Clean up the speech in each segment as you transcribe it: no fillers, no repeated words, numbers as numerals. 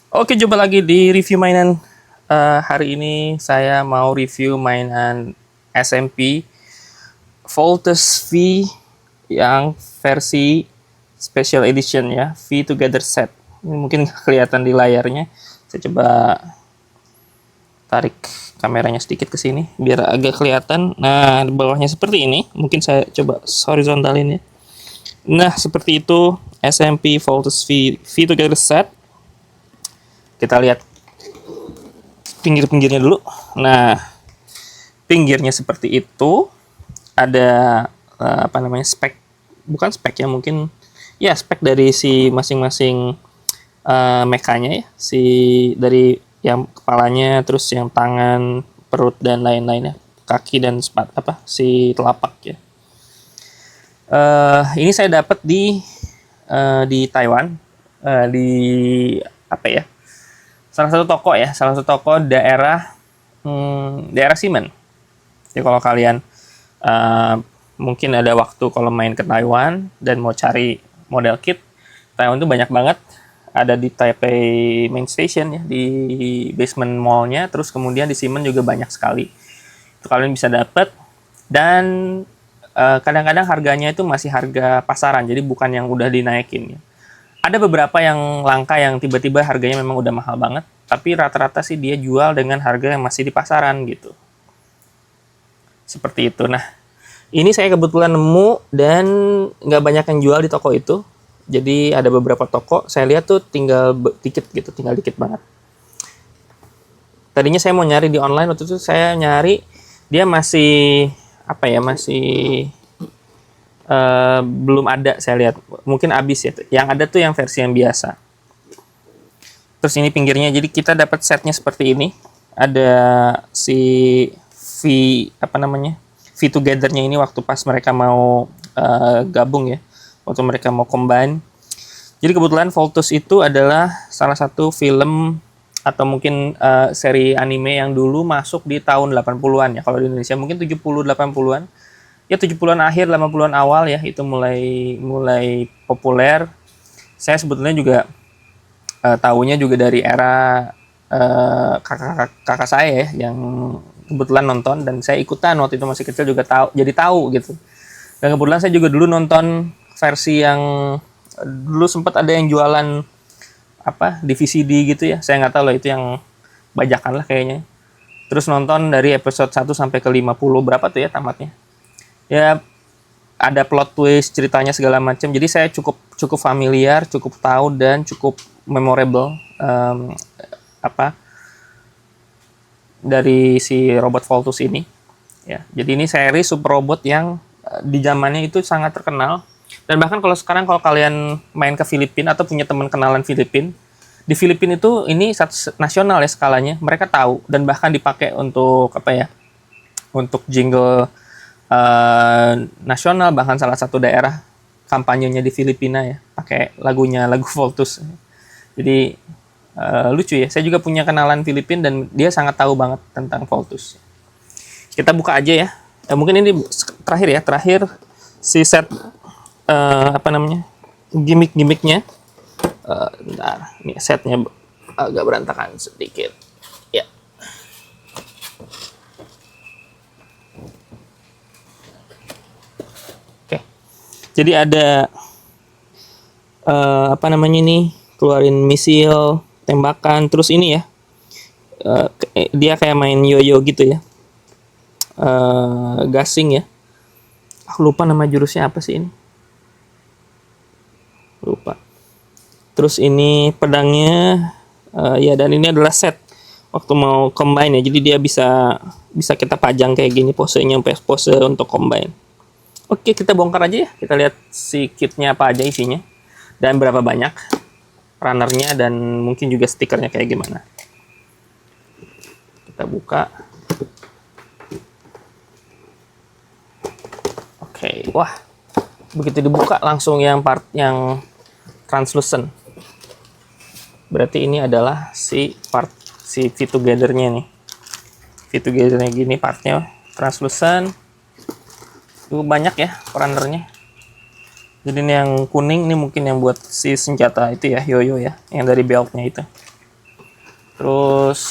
Oke, jumpa lagi di review mainan. Hari ini saya mau review mainan SMP Voltus V yang versi Special Edition ya, V Together Set. Ini mungkin kelihatan di layarnya. Saya coba tarik kameranya sedikit ke sini biar agak kelihatan. Nah, di bawahnya seperti ini. Mungkin saya coba horizontalin ya. Nah, seperti itu SMP Voltus V Together Set. Kita lihat pinggir-pinggirnya dulu. Nah, pinggirnya seperti itu. Ada apa namanya, spek, bukan spek ya, mungkin ya spek dari si masing-masing mekanya ya, si dari yang kepalanya, terus yang tangan, perut dan lain-lainnya, kaki dan apa si telapak ya. Ini saya dapat di Taiwan, di apa ya, salah satu toko ya, salah satu toko daerah Ximen. Jadi kalau kalian mungkin ada waktu kalau main ke Taiwan dan mau cari model kit, Taiwan itu banyak banget. Ada di Taipei Main Station ya, di basement mallnya. Terus kemudian di Ximen juga banyak sekali. Itu kalian bisa dapat. Dan kadang-kadang harganya itu masih harga pasaran, jadi bukan yang udah dinaikin ya. Ada beberapa yang langka yang tiba-tiba harganya memang udah mahal banget, tapi rata-rata sih dia jual dengan harga yang masih di pasaran gitu. Seperti itu. Nah, ini saya kebetulan nemu dan nggak banyak yang jual di toko itu. Jadi ada beberapa toko, saya lihat tuh tinggal dikit gitu, tinggal dikit banget. Tadinya saya mau nyari di online, waktu itu saya nyari, dia masih apa ya, masih belum ada saya lihat. Mungkin habis ya. Yang ada tuh yang versi yang biasa. Terus ini pinggirnya, jadi kita dapat setnya seperti ini. Ada si V apa namanya, V Together-nya ini waktu pas mereka mau gabung ya, waktu mereka mau combine. Jadi kebetulan Voltus itu adalah salah satu film atau mungkin seri anime yang dulu masuk di tahun 80-an ya. Kalau di Indonesia mungkin 70 80-an. Ya 70-an akhir 80-an awal ya, itu mulai populer. Saya sebetulnya juga tahunya juga dari era kakak saya ya, yang kebetulan nonton, dan saya ikutan waktu itu masih kecil juga tahu gitu. Dan kebetulan saya juga dulu nonton versi yang dulu sempat ada yang jualan apa di VCD gitu ya, saya nggak tahu lah, itu yang bajakan lah kayaknya. Terus nonton dari episode 1 sampai ke 50 berapa tuh ya tamatnya. Ya ada plot twist, ceritanya segala macam. Jadi saya cukup familiar, cukup tahu dan cukup memorable apa dari si robot Voltus ini. Ya, jadi ini seri super robot yang di zamannya itu sangat terkenal. Dan bahkan kalau sekarang kalau kalian main ke Filipina atau punya teman kenalan Filipin, di Filipina itu ini nasional ya skalanya. Mereka tahu dan bahkan dipakai untuk apa ya? Untuk jingle nasional, bahkan salah satu daerah kampanyenya di Filipina ya, pakai lagu Voltus. Jadi lucu ya. Saya juga punya kenalan Filipin dan dia sangat tahu banget tentang Voltus. Kita buka aja ya. Mungkin ini terakhir si set apa namanya, gimmick-gimmicknya. Bentar, ini setnya agak berantakan sedikit. Ya. Oke. Jadi ada apa namanya nih, keluarin misil, tembakan, terus ini ya. Dia kayak main yoyo gitu ya. Gasing ya. Aku lupa nama jurusnya apa sih ini. Lupa. Terus ini pedangnya ya, dan ini adalah set waktu mau combine ya. Jadi dia bisa kita pajang kayak gini posenya, pose untuk combine. Oke, kita bongkar aja ya. Kita lihat si kitnya apa aja isinya dan berapa banyak runnernya, dan mungkin juga stikernya kayak gimana. Kita buka. Oke, wah, begitu dibuka langsung yang part yang translucent. Berarti ini adalah si V Together-nya nih. V Together-nya gini partnya translucent. Itu banyak ya runnernya. Jadi ini yang kuning, ini mungkin yang buat si senjata itu ya, yoyo ya, yang dari beltnya itu. Terus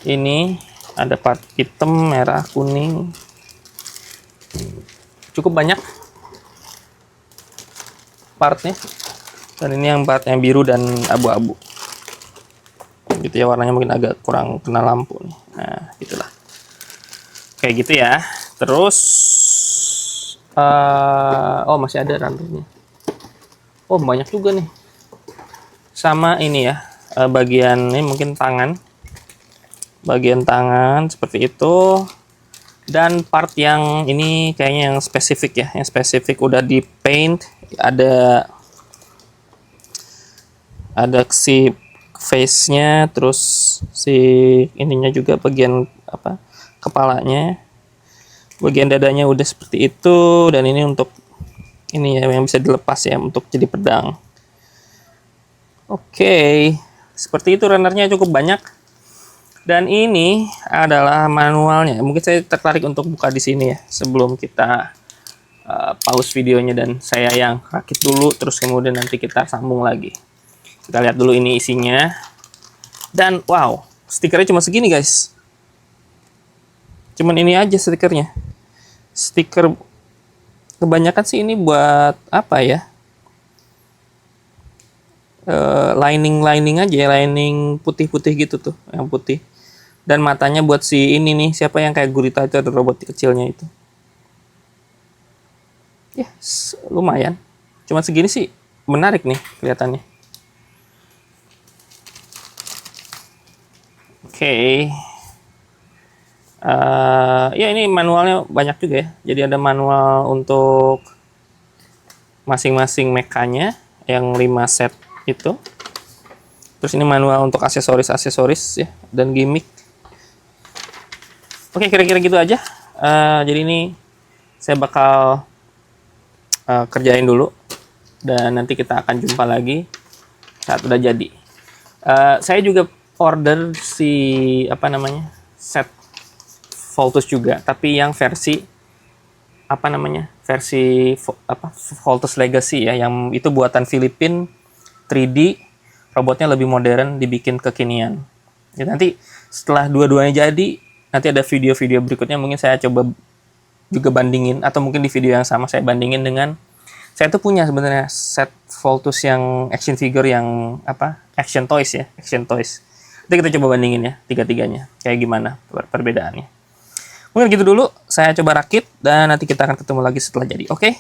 ini ada part hitam, merah, kuning. Cukup banyak partnya. Dan ini yang part yang biru dan abu-abu. Gitu ya, warnanya mungkin agak kurang kena lampu nih. Nah, gitulah. Kayak gitu ya. Terus oh masih ada rantunya. Oh banyak juga nih. Sama ini ya, bagian ini mungkin tangan. Bagian tangan seperti itu. Dan part yang ini kayaknya yang spesifik ya. Yang spesifik udah di paint. Ada si face-nya, terus si ininya juga bagian apa? Kepalanya. Bagian dadanya udah seperti itu, dan ini untuk ini ya yang bisa dilepas ya untuk jadi pedang. Oke, seperti itu runnernya cukup banyak. Dan ini adalah manualnya. Mungkin saya tertarik untuk buka di sini ya sebelum kita pause videonya dan saya yang rakit dulu, terus kemudian nanti kita sambung lagi. Kita lihat dulu ini isinya. Dan wow, stikernya cuma segini guys. Cuman ini aja stikernya. Stiker kebanyakan sih ini buat apa ya, lining aja ya, lining putih-putih gitu tuh, yang putih. Dan matanya buat si ini nih, siapa yang kayak gurita itu, ada robot kecilnya itu ya. Lumayan, cuma segini sih menarik nih kelihatannya. Oke. Ya ini manualnya banyak juga ya. Jadi ada manual untuk masing-masing mekanya yang 5 set itu. Terus ini manual untuk aksesoris ya dan gimmick. Oke, kira-kira gitu aja. Jadi ini saya bakal kerjain dulu dan nanti kita akan jumpa lagi saat udah jadi. Saya juga order si apa namanya set Voltus juga, tapi yang versi apa namanya, versi Voltus Legacy ya, yang itu buatan Filipina, 3D, robotnya lebih modern, dibikin kekinian. Ya, nanti setelah dua-duanya jadi, nanti ada video-video berikutnya mungkin saya coba juga bandingin, atau mungkin di video yang sama saya bandingin dengan, saya tuh punya sebenarnya set Voltus yang action figure yang apa, action toys ya, action toys. Nanti kita coba bandingin ya, tiga-tiganya kayak gimana perbedaannya. Mungkin gitu dulu, saya coba rakit dan nanti kita akan ketemu lagi setelah jadi. Oke?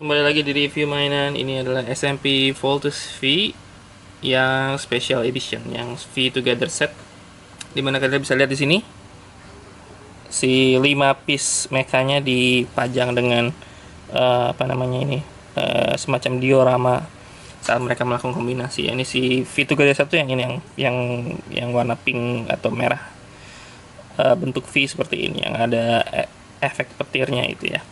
Kembali lagi di review mainan. Ini adalah SMP Voltus V yang special edition, yang V Together set. Dimana kalian bisa lihat di sini si 5 piece mekanya dipajang dengan apa namanya ini, semacam diorama saat mereka melakukan kombinasi. Ini si V Together 1 yang ini yang warna pink atau merah, bentuk V seperti ini yang ada efek petirnya itu ya.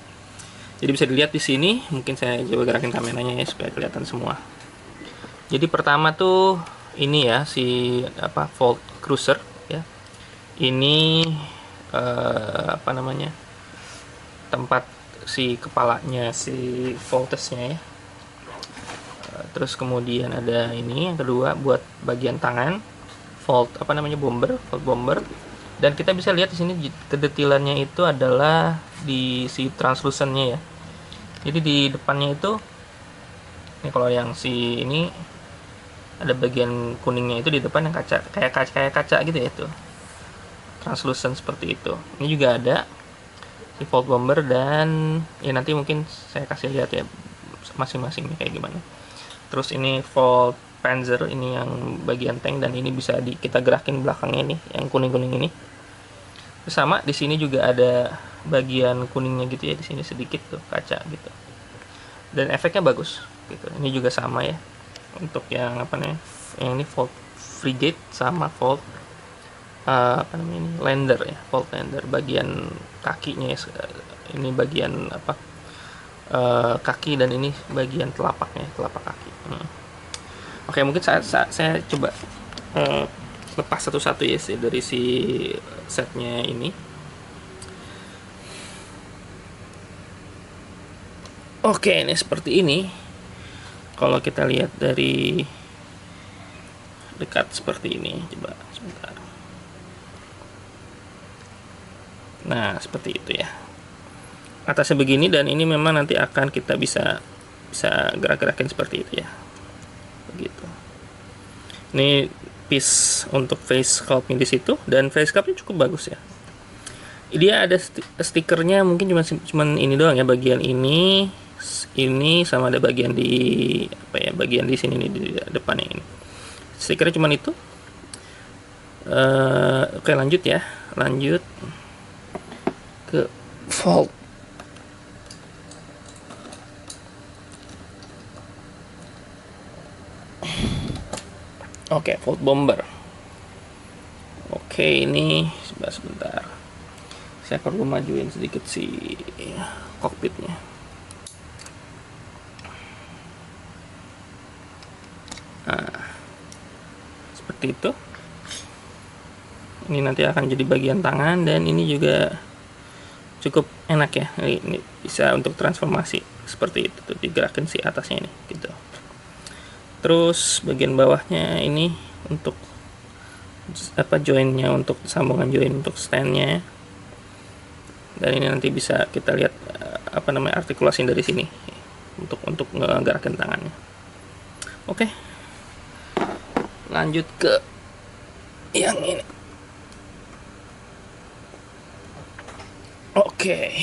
Jadi bisa dilihat di sini, mungkin saya coba gerakin kameranya ya supaya kelihatan semua. Jadi pertama tuh ini ya si Volt Cruiser ya. Ini apa namanya? Tempat si kepalanya si Voltusnya ya. Terus kemudian ada ini yang kedua buat bagian tangan, Volt Bomber. Dan kita bisa lihat di sini kedetilannya itu adalah di si translucennya ya. Jadi di depannya itu, ini kalau yang si ini ada bagian kuningnya itu di depan yang kaca, kayak kaca gitu ya, itu translucent seperti itu. Ini juga ada di Volt Bomber, dan ya nanti mungkin saya kasih lihat ya masing-masingnya kayak gimana. Terus ini Volt Panzer, ini yang bagian tank, dan ini bisa kita gerakin belakangnya nih, yang kuning-kuning ini. Sama di sini juga ada bagian kuningnya gitu ya, di sini sedikit tuh kaca gitu. Dan efeknya bagus gitu. Ini juga sama ya. Untuk yang yang ini Volt Frigate sama Volt Lander ya, Volt Lander bagian kakinya ya. Ini bagian kaki, dan ini bagian telapak kaki. Oke, mungkin saya coba lepas satu-satu ya dari si setnya ini. Oke, ini seperti ini. Kalau kita lihat dari dekat seperti ini, coba sebentar. Nah, seperti itu ya. Atasnya begini, dan ini memang nanti akan kita bisa gerak-gerakin seperti itu ya. Begitu. Ini piece untuk face sculptnya di situ, dan face sculptnya cukup bagus ya. Dia ada stikernya, mungkin cuman ini doang ya, bagian ini sama ada bagian di bagian di sini nih, di depannya ini. Stikernya cuman itu. Oke, lanjut ke Volt. Oke, Volt Bomber. Oke, ini sebentar. Saya perlu majuin sedikit si kokpitnya. Nah, seperti itu. Ini nanti akan jadi bagian tangan, dan ini juga cukup enak ya. Ini bisa untuk transformasi seperti itu tuh, digerakin si atasnya ini gitu. Terus bagian bawahnya ini untuk joinnya, untuk sambungan join untuk standnya, dan ini nanti bisa kita lihat artikulasi dari sini untuk ngegerakin tangannya. Oke, lanjut ke yang ini. Oke,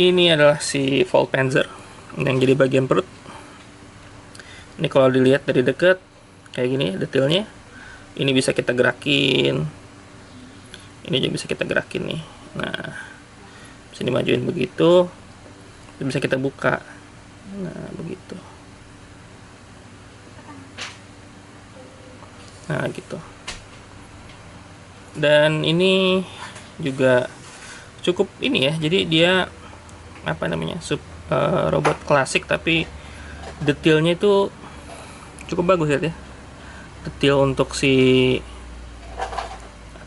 ini adalah si Volt Panzer yang jadi bagian perut. Ini kalau dilihat dari dekat kayak gini detailnya. Ini bisa kita gerakin. Ini juga bisa kita gerakin nih. Nah, bisa dimajuin begitu. Bisa kita buka. Nah, begitu. Nah, gitu. Dan ini juga cukup ini ya. Jadi dia robot klasik, tapi detailnya itu cukup bagus ya. Detail untuk si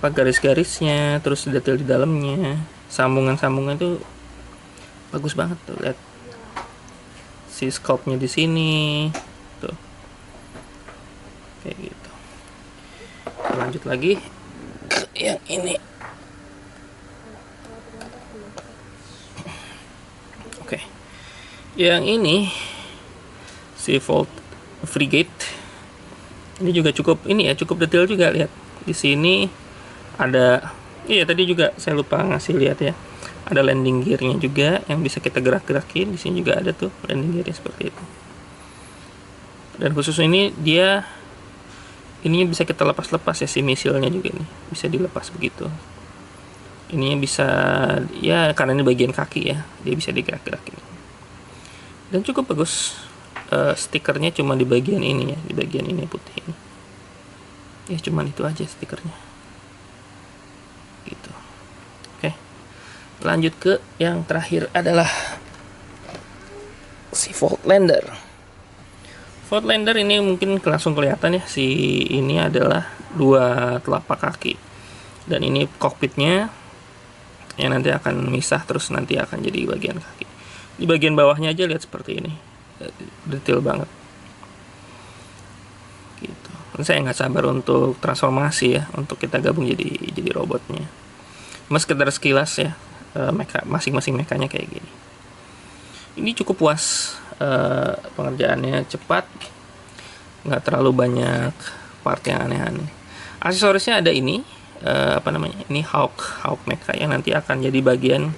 garis-garisnya, terus detail di dalamnya, sambungan-sambungan itu bagus banget tuh. Lihat si sculptnya di sini tuh, kayak gitu. Lanjut lagi ke yang ini. Oke, yang ini si Volt Frigate. Ini juga cukup detail juga. Lihat di sini ada, tadi juga saya lupa ngasih lihat ya, Ada landing gearnya juga yang bisa kita gerak-gerakin. Di sini juga ada tuh landing gearnya seperti itu. Dan khusus ini dia ininya bisa kita lepas-lepas ya, si misilnya juga nih bisa dilepas begitu. Ininya bisa ya, karena ini bagian kaki ya, dia bisa digerak-gerakin. Dan cukup bagus. Stikernya cuma di bagian ini ya, di bagian ini putih ini. Ya cuman itu aja stikernya. Gitu. Oke. Lanjut ke yang terakhir adalah si Voigtlander. Voigtlander ini mungkin langsung kelihatan ya, si ini adalah dua telapak kaki. Dan ini kokpitnya yang nanti akan misah, terus nanti akan jadi bagian kaki. Di bagian bawahnya aja lihat seperti ini. Detail banget. Gitu. Saya nggak sabar untuk transformasi ya, untuk kita gabung jadi robotnya. Cuma sekedar sekilas ya, masing-masing mekanya kayak gini. Ini cukup puas, pengerjaannya cepat, nggak terlalu banyak part yang aneh-aneh. Aksesorisnya ada ini, ini Hawk mecha yang nanti akan jadi bagian,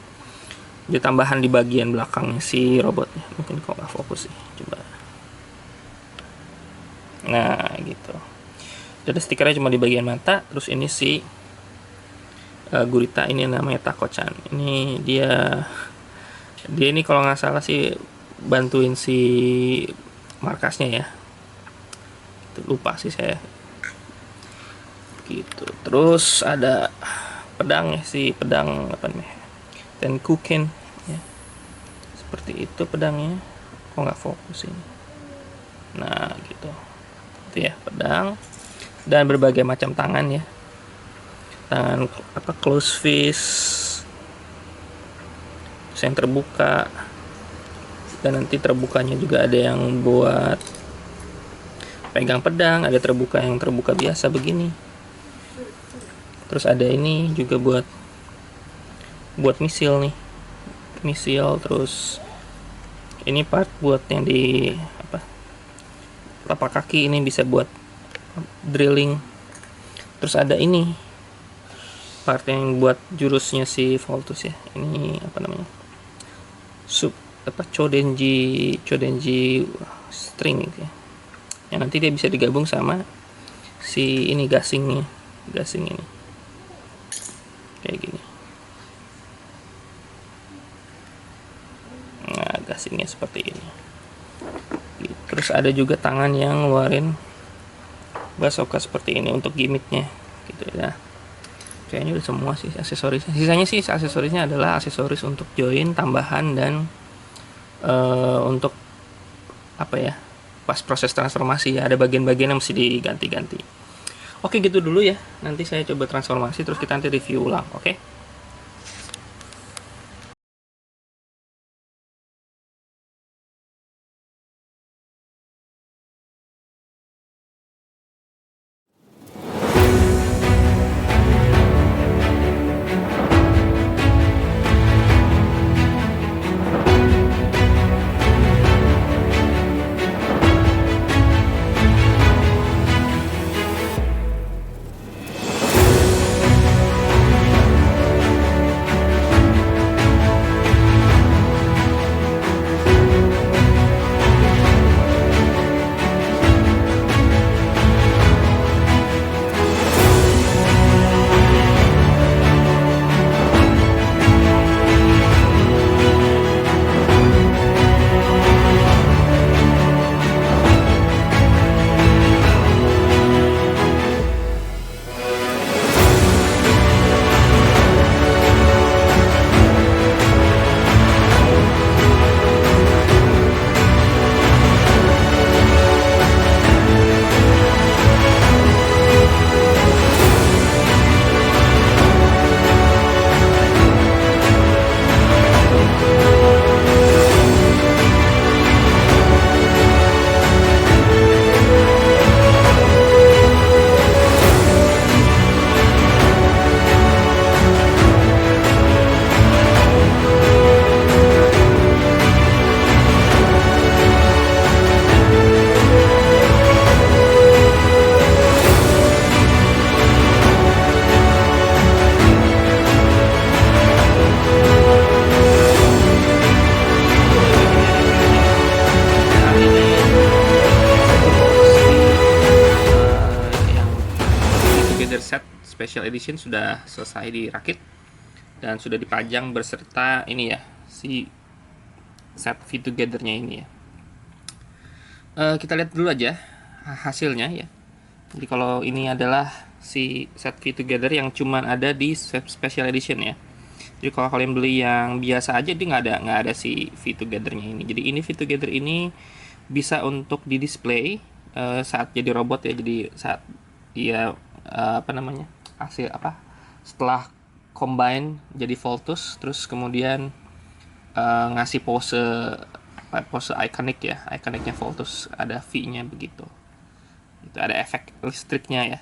ditambahan di bagian belakangnya si robotnya. Mungkin kok nggak fokus sih, coba. Nah gitu. Jadi stikernya cuma di bagian mata. Terus ini si gurita, ini namanya Tako-chan. Ini dia ini kalau nggak salah sih bantuin si markasnya ya. Lupa sih saya. Gitu. Terus ada pedang ya, si pedang apa nih? Tenkuken ya. Seperti itu pedangnya. Kok nggak fokus ini. Nah gitu. Itu ya pedang. Dan berbagai macam tangan ya. Tangan close fist, yang terbuka, dan nanti terbukanya juga ada yang buat pegang pedang, ada terbuka yang terbuka biasa begini. Terus ada ini juga buat misil nih, terus ini part buat yang di telapak kaki, ini bisa buat drilling. Terus ada ini part yang buat jurusnya si Voltus ya, ini Chodenji string gitu ya, yang nanti dia bisa digabung sama si ini gasing ini kayak gini. Nah gasingnya seperti ini. Terus ada juga tangan yang ngeluarin bazooka seperti ini untuk gimmicknya gitu ya. Kayaknya udah semua sih aksesorisnya. Sisanya sih aksesorisnya adalah aksesoris untuk join tambahan dan untuk pas proses transformasi ya, ada bagian-bagian yang mesti diganti-ganti. Oke gitu dulu ya. Nanti saya coba transformasi terus kita nanti review ulang. Oke. Together Set Special Edition sudah selesai dirakit dan sudah dipajang berserta ini ya, si set V Together-nya ini ya. Kita lihat dulu aja hasilnya ya. Jadi kalau ini adalah si set V Together yang cuman ada di Special Edition ya. Jadi kalau kalian beli yang biasa aja, dia nggak ada si V Together-nya ini. Jadi ini V Together ini bisa untuk di display saat jadi robot ya. Jadi saat dia hasil setelah combine jadi Voltus, terus kemudian ngasih pose ikonik ya, ikoniknya Voltus, ada V-nya begitu. Itu ada efek listriknya ya.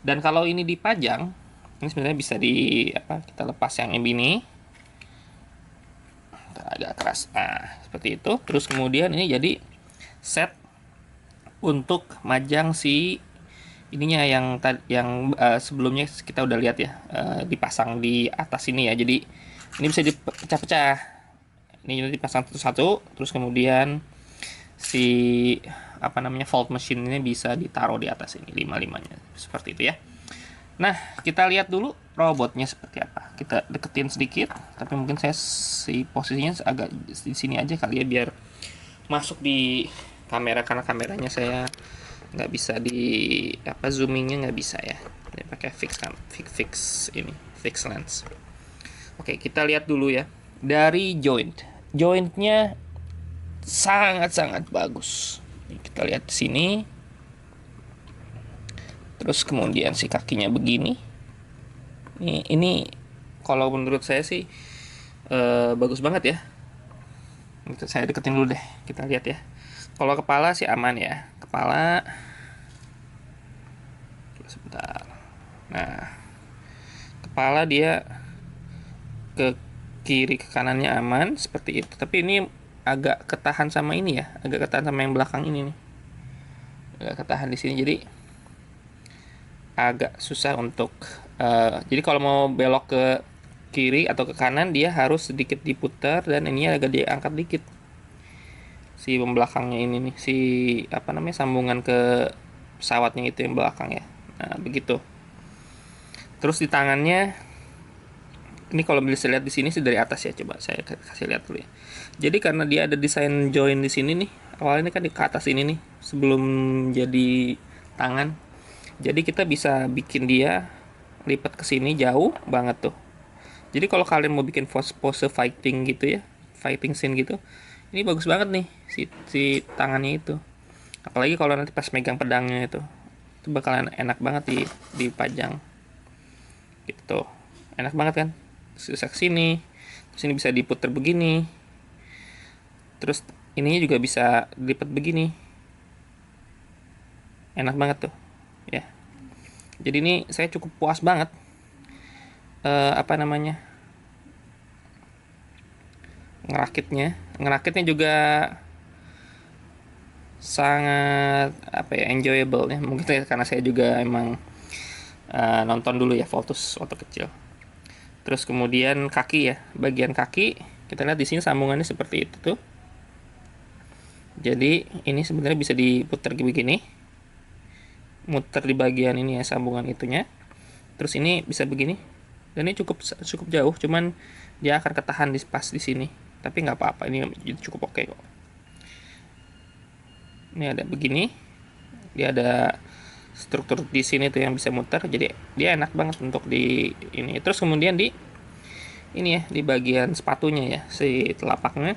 Dan kalau ini dipajang, ini sebenarnya bisa kita lepas yang ini agak keras, seperti itu. Terus kemudian ini jadi set untuk majang si ininya yang sebelumnya kita udah lihat ya, dipasang di atas ini ya. Jadi ini bisa dipecah-pecah, ini dipasang satu-satu, terus kemudian si volt machine ini bisa ditaruh di atas ini, lima-limanya seperti itu ya. Nah, kita lihat dulu robotnya seperti apa. Kita deketin sedikit, tapi mungkin saya si posisinya agak di sini aja kali ya, biar masuk di kamera, karena kameranya saya nggak bisa di zoomingnya nggak bisa ya. Jadi pakai fix lens. Oke, kita lihat dulu ya dari jointnya sangat bagus. Kita lihat di sini. Terus kemudian si kakinya begini. Ini kalau menurut saya sih bagus banget ya. Saya deketin dulu deh, kita lihat ya. Kalau kepala sih aman ya. Kepala sebentar. Nah, kepala dia ke kiri ke kanannya aman seperti itu. Tapi ini agak ketahan sama ini ya, agak ketahan sama yang belakang ini nih. Agak ketahan di sini, jadi agak susah untuk jadi kalau mau belok ke kiri atau ke kanan dia harus sedikit diputar, dan ini agak diangkat dikit si belakangnya ini nih, si sambungan ke pesawatnya itu yang belakang ya. Nah, begitu. Terus di tangannya ini kalau bisa lihat di sini sih dari atas ya, coba saya kasih lihat dulu ya. Jadi karena dia ada desain join di sini nih, awalnya kan di ke atas ini nih sebelum jadi tangan. Jadi kita bisa bikin dia lipat ke sini jauh banget tuh. Jadi kalau kalian mau bikin pose fighting gitu ya, fighting scene gitu, ini bagus banget nih si tangannya itu. Apalagi kalau nanti pas megang pedangnya itu bakalan enak banget dipajang. Gitu. Enak banget kan? Susah sini. Terus ini bisa diputer begini. Terus ininya juga bisa dilipat begini. Enak banget tuh. Ya. Jadi ini saya cukup puas banget. Ngerakitnya juga sangat enjoyable ya. Mungkin karena saya juga emang nonton dulu ya Voltus waktu kecil. Terus kemudian kaki ya, bagian kaki kita lihat di sini sambungannya seperti itu tuh. Jadi ini sebenarnya bisa diputar begini, muter di bagian ini ya, sambungan itunya. Terus ini bisa begini, dan ini cukup jauh, cuman dia akan ketahan pas di sini. Tapi nggak apa-apa, ini cukup oke kok. Ini ada begini, dia ada struktur di sini tuh yang bisa muter, jadi dia enak banget untuk di ini. Terus kemudian di ini ya, di bagian sepatunya ya, si telapaknya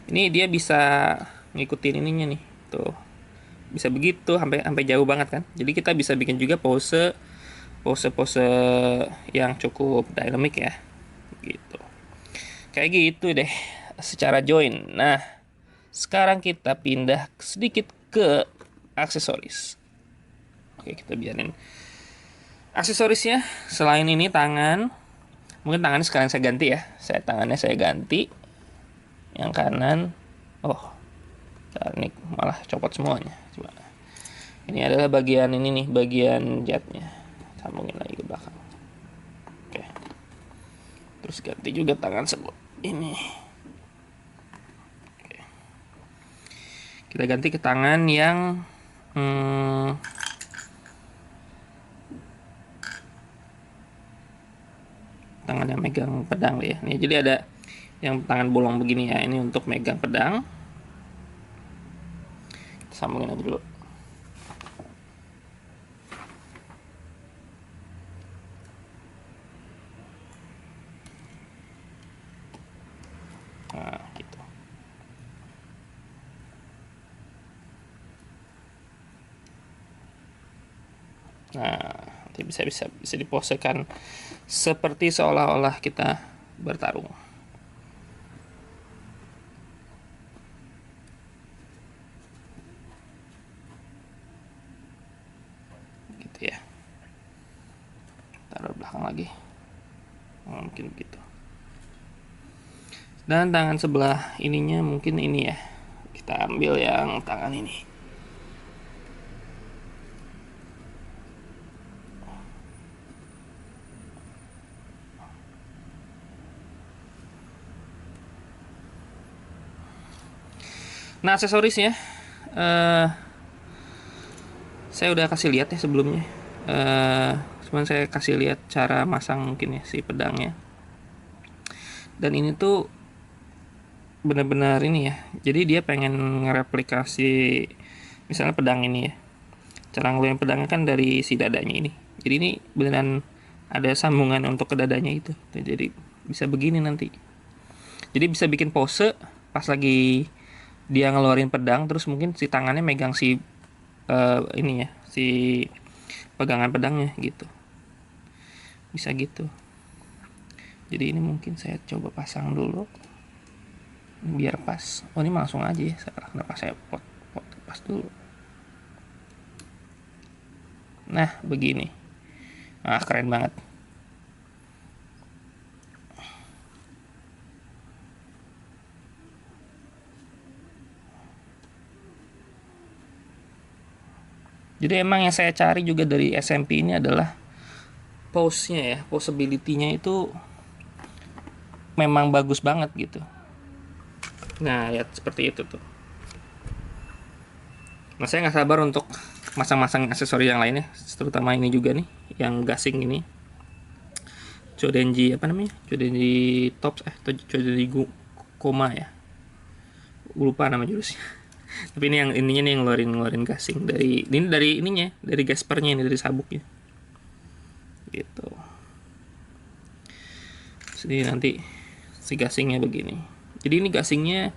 ini dia bisa ngikutin ininya nih tuh, bisa begitu sampai jauh banget kan. Jadi kita bisa bikin juga pose yang cukup dynamic ya, gitu. Kayak gitu deh secara join. Nah, sekarang kita pindah sedikit ke aksesoris. Oke, kita biarin aksesorisnya. Selain ini tangan, mungkin tangannya sekarang saya ganti ya. Tangannya saya ganti yang kanan. Oh, ini malah copot semuanya. Coba. Ini adalah bagian ini nih, bagian jetnya. Sambungin lagi ke belakang. Oke. Terus ganti juga tangan sebelah ini. Oke. Kita ganti ke tangan yang tangan yang megang pedang ya. Nih, jadi ada yang tangan bolong begini ya, ini untuk megang pedang. Kita sambungin aja dulu. Nah, gitu. Nah, nanti bisa diposekan seperti seolah-olah kita bertarung. Gitu ya. Taruh belakang lagi. Mungkin begitu. Dan tangan sebelah ininya mungkin ini ya. Kita ambil yang tangan ini. Nah, aksesorisnya saya udah kasih lihat ya sebelumnya. Cuman saya kasih lihat cara masang mungkin ya si pedangnya. Dan ini tuh benar-benar ini ya. Jadi dia pengen ngereplikasi misalnya pedang ini ya. Cara ngeluarin pedangnya kan dari si dadanya ini. Jadi ini beneran ada sambungan untuk ke dadanya itu. Jadi bisa begini nanti. Jadi bisa bikin pose pas lagi dia ngeluarin pedang, terus mungkin si tangannya megang si ini ya, si pegangan pedangnya gitu. Bisa gitu. Jadi ini mungkin saya coba pasang dulu biar pas. Oh, ini langsung aja ya. Kenapa saya pot pas dulu. Nah, begini. Ah, keren banget. Jadi emang yang saya cari juga dari SMP ini adalah pose-nya ya, possibility-nya itu memang bagus banget gitu. Nah, lihat seperti itu tuh. Nah, saya nggak sabar untuk masang-masang aksesori yang lainnya, terutama ini juga nih, yang gasing ini. Chodenji apa namanya? Chodenji Tops Chodenji Koma ya. Lupa nama jurusnya. Tapi ini yang ininya nih yang ngeluarin gasing dari ininya, dari gaspernya ini, dari sabuknya. Gitu. Jadi nanti si gasingnya begini. Jadi ini gasingnya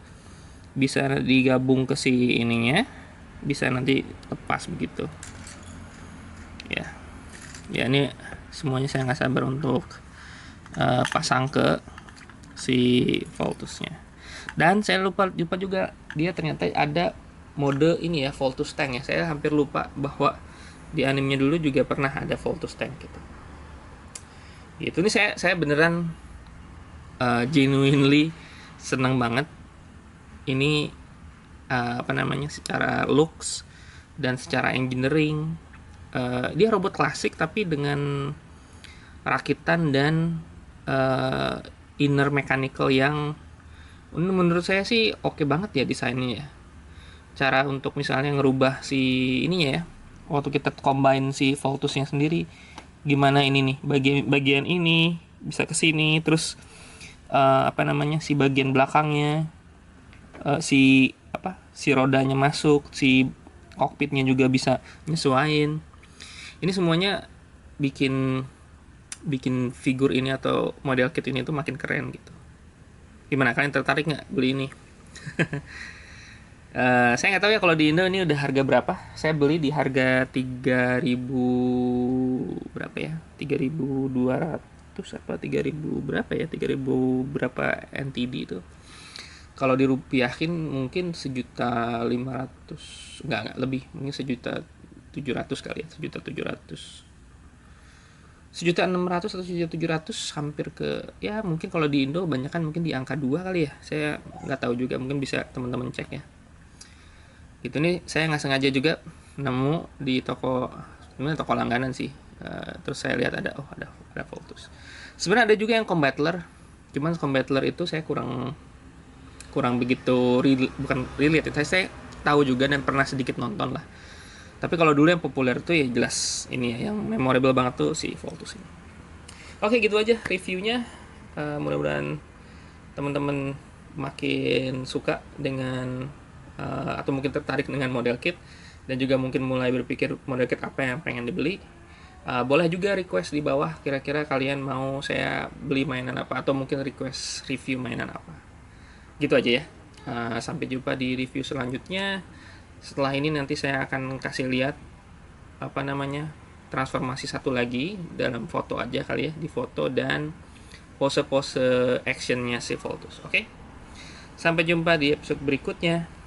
bisa digabung ke si ininya, bisa nanti lepas begitu. Ya. Ya, ini semuanya saya nggak sabar untuk pasang ke si Voltusnya. Dan saya lupa juga dia ternyata ada mode ini ya, Voltus Tank ya. Saya hampir lupa bahwa di animenya dulu juga pernah ada Voltus Tank gitu. Gitu, ini saya beneran genuinely senang banget. Ini apa namanya, secara looks dan secara engineering, dia robot klasik tapi dengan rakitan dan inner mechanical yang menurut saya sih oke banget ya desainnya ya. Cara untuk misalnya ngerubah si ininya ya, waktu kita combine si Voltusnya sendiri, gimana ini nih, bagian ini bisa ke sini, terus apa namanya, si bagian belakangnya, si rodanya masuk, si kokpitnya juga bisa nyesuaiin. Ini semuanya bikin figur ini atau model kit ini tuh makin keren gitu. Gimana, kalian tertarik nggak beli ini? Saya nggak tahu ya kalau di Indo ini udah harga berapa. Saya beli di harga 3.000 berapa ya? 3.200 apa 3.000 berapa ya? 3.000 berapa NTD itu. Kalau dirupiahin mungkin 1.500.000, enggak lebih, mungkin 1.700.000 kali ya, 1.700.000. 1.600.000 atau 1.700.000, hampir ke, ya mungkin kalau di Indo banyak kan mungkin di angka 2 kali ya. Saya nggak tahu juga, mungkin bisa teman-teman cek ya. Gitu nih, saya nggak sengaja juga nemu di toko, sebenarnya toko langganan sih. Terus saya lihat ada Voltus. Sebenarnya ada juga yang Combattler, cuman Combattler itu saya kurang begitu bukan relate. Saya tahu juga dan pernah sedikit nonton lah. Tapi kalau dulu yang populer tuh ya jelas ini ya, yang memorable banget tuh si Voltus ini. Oke, gitu aja reviewnya. Mudah-mudahan teman-teman makin suka dengan atau mungkin tertarik dengan model kit, dan juga mungkin mulai berpikir model kit apa yang pengen dibeli. Boleh juga request di bawah, kira-kira kalian mau saya beli mainan apa, atau mungkin request review mainan apa. Gitu aja ya. Sampai jumpa di review selanjutnya. Setelah ini nanti saya akan kasih lihat apa namanya, transformasi satu lagi dalam foto aja kali ya, di foto dan pose-pose actionnya si Voltus. Oke, sampai jumpa di episode berikutnya.